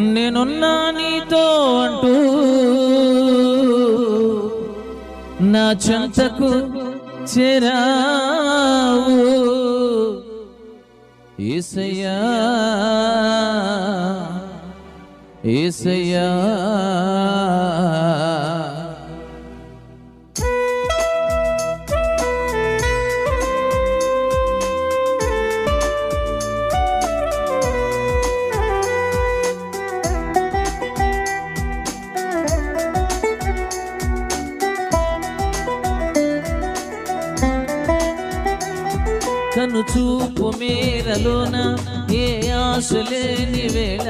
నేనున్నా నీతో అంటూ నా చెంతకు చేరావు యేసయ్యా యేసయ్యా కను చూపు మేరలోన ఏ ఆశ లేని వేళ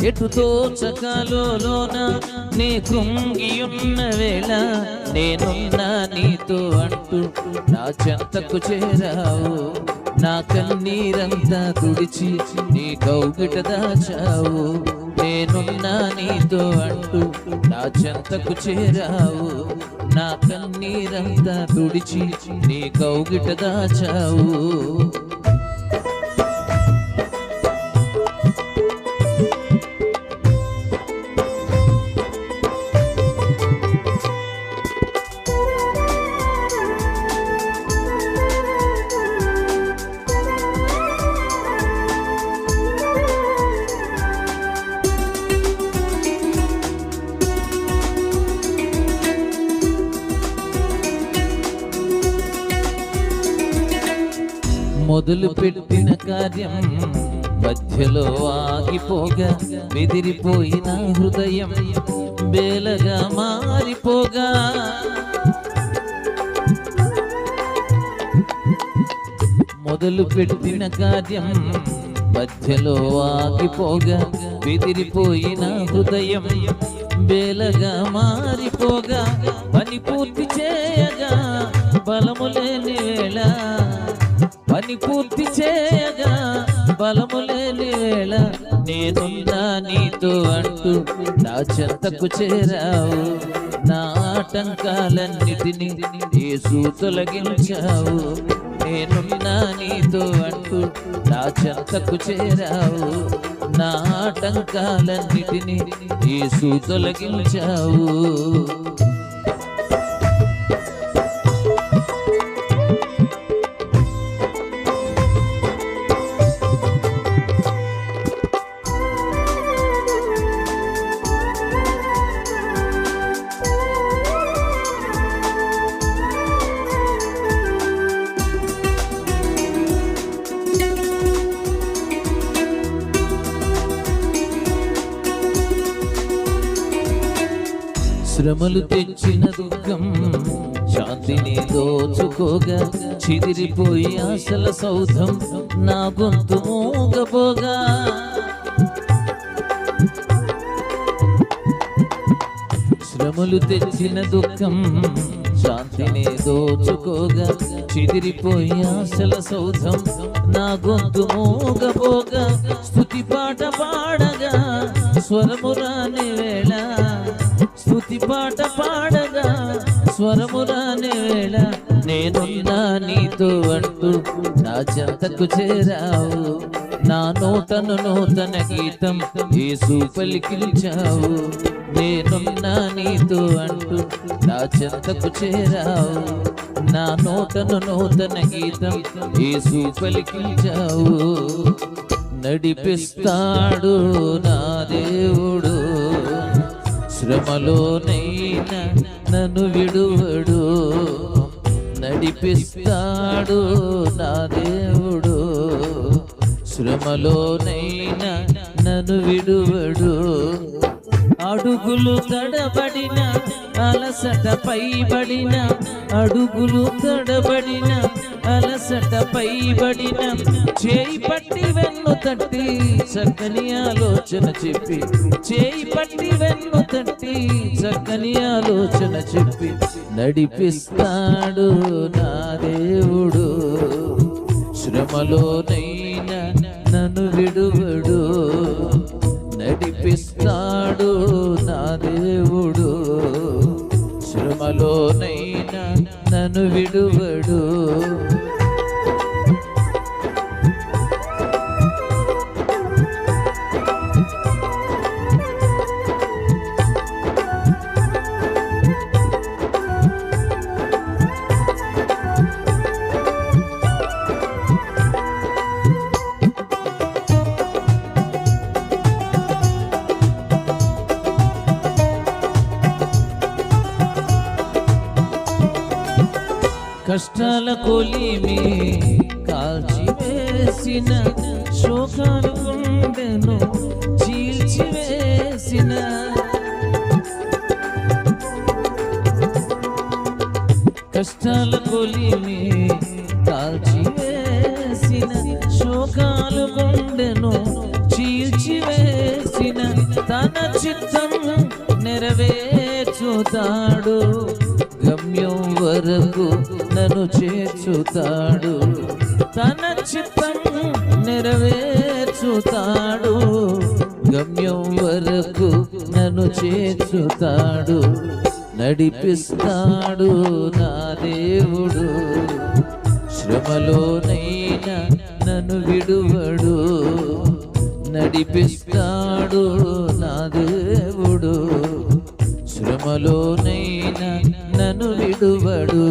ఎటు తోచకాలోన నే కృంగియున్న వేళ నేనున్నా నీతో అంటూ నా చెంతకు చేరావు నా కన్నీరంతా తుడిచి నీ కౌగిట దాచావు నేనున్నా నీతో అంటూ నా చెంతకు చేరావు నా కన్నీరంతా తుడిచి నీ కౌగిట దాచావు మొదలు పెట్టిన కార్యం మధ్యలో ఆగిపోగా బెదిరిపోయిన హృదయం బేలగా మారిపోగా మొదలు పెట్టిన కార్యం మధ్యలో ఆగిపోగా బెదిరిపోయిన హృదయం బేలగా మారిపోగా పని పూర్తి చేయగా బలము లేని వేళ పని పూర్తి చేయగా బలము లేని వేళ నేనున్నా నీతో అంటూ నా చెంతకు చేరావు నా ఆటంకాలన్నిటినీ యేసు తొలగించావు నేనున్నా నీతో అంటూ నా చెంతకు చేరావు నా ఆటంకాలన్నిటినీ యేసు తొలగించావు శ్రమలు తెచ్చిన దుఃఖం శాంతిని దోచుకోగా చిదిరిపోయి ఆశల సౌధం నా గొంతు మోగబోగా శ్రమలు తెచ్చిన దుఃఖం శాంతిని దోచుకోగా చిదిరిపోయి ఆశల సౌధం నా గొంతు మోగబోగా స్తుతి పాట పాడగా స్వరము రాని వేళ స్తుతి పాట పాడగా స్వరము రాని వేళ నేనున్నా నీతో అంటూ నా చెంతకు చేరావు నా నూతన గీతం యేసు పలికించావు నేనున్నా నీతో అంటూ నా చెంతకు చేరావు నా నూతన గీతం యేసు పలికించావు నడిపిస్తాడు నా దేవుడు శ్రమలోనైనా నన్ను విడువడు నడిపిస్తాడు నా దేవుడు శ్రమలోనైనా నన్ను విడువడు అడుగులు తడబడిన అలసట పైబడిన అడుగులు తడబడిన అలసట పైబడిన చేయి పట్టి వెన్ను తట్టి చక్కని ఆలోచన చెప్పి చేయి పట్టి వెన్ను తట్టి చక్కని ఆలోచన చెప్పి నడిపిస్తాడు నా దేవుడు శ్రమలోనైనా నన్ను విడువడు నడిపిస్తాడు నా దేవుడు శ్రమలోనైనా నన్ను విడువడు కష్టాల కొలిమి కాల్చివేసిన, శోకాలు గుండెను చీల్చివేసిన, కష్టాల కొలిమి కాల్చివేసిన, శోకాలు గుండెను చీల్చివేసిన, తన చిత్తం నెరవేర్చుతాడు, గమ్యం వరకు నన్ను చేర్చుతాడు. తన చిత్తం నెరవేర్చుతాడు, గమ్యం వరకు నన్ను చేర్చుతాడు. నడిపిస్తాడు నా దేవుడు, శ్రమలోనైనా నన్ను విడువడు. నడిపిస్తాడు నా దేవుడు, శ్రమలోనైనా నన్ను విడువడు.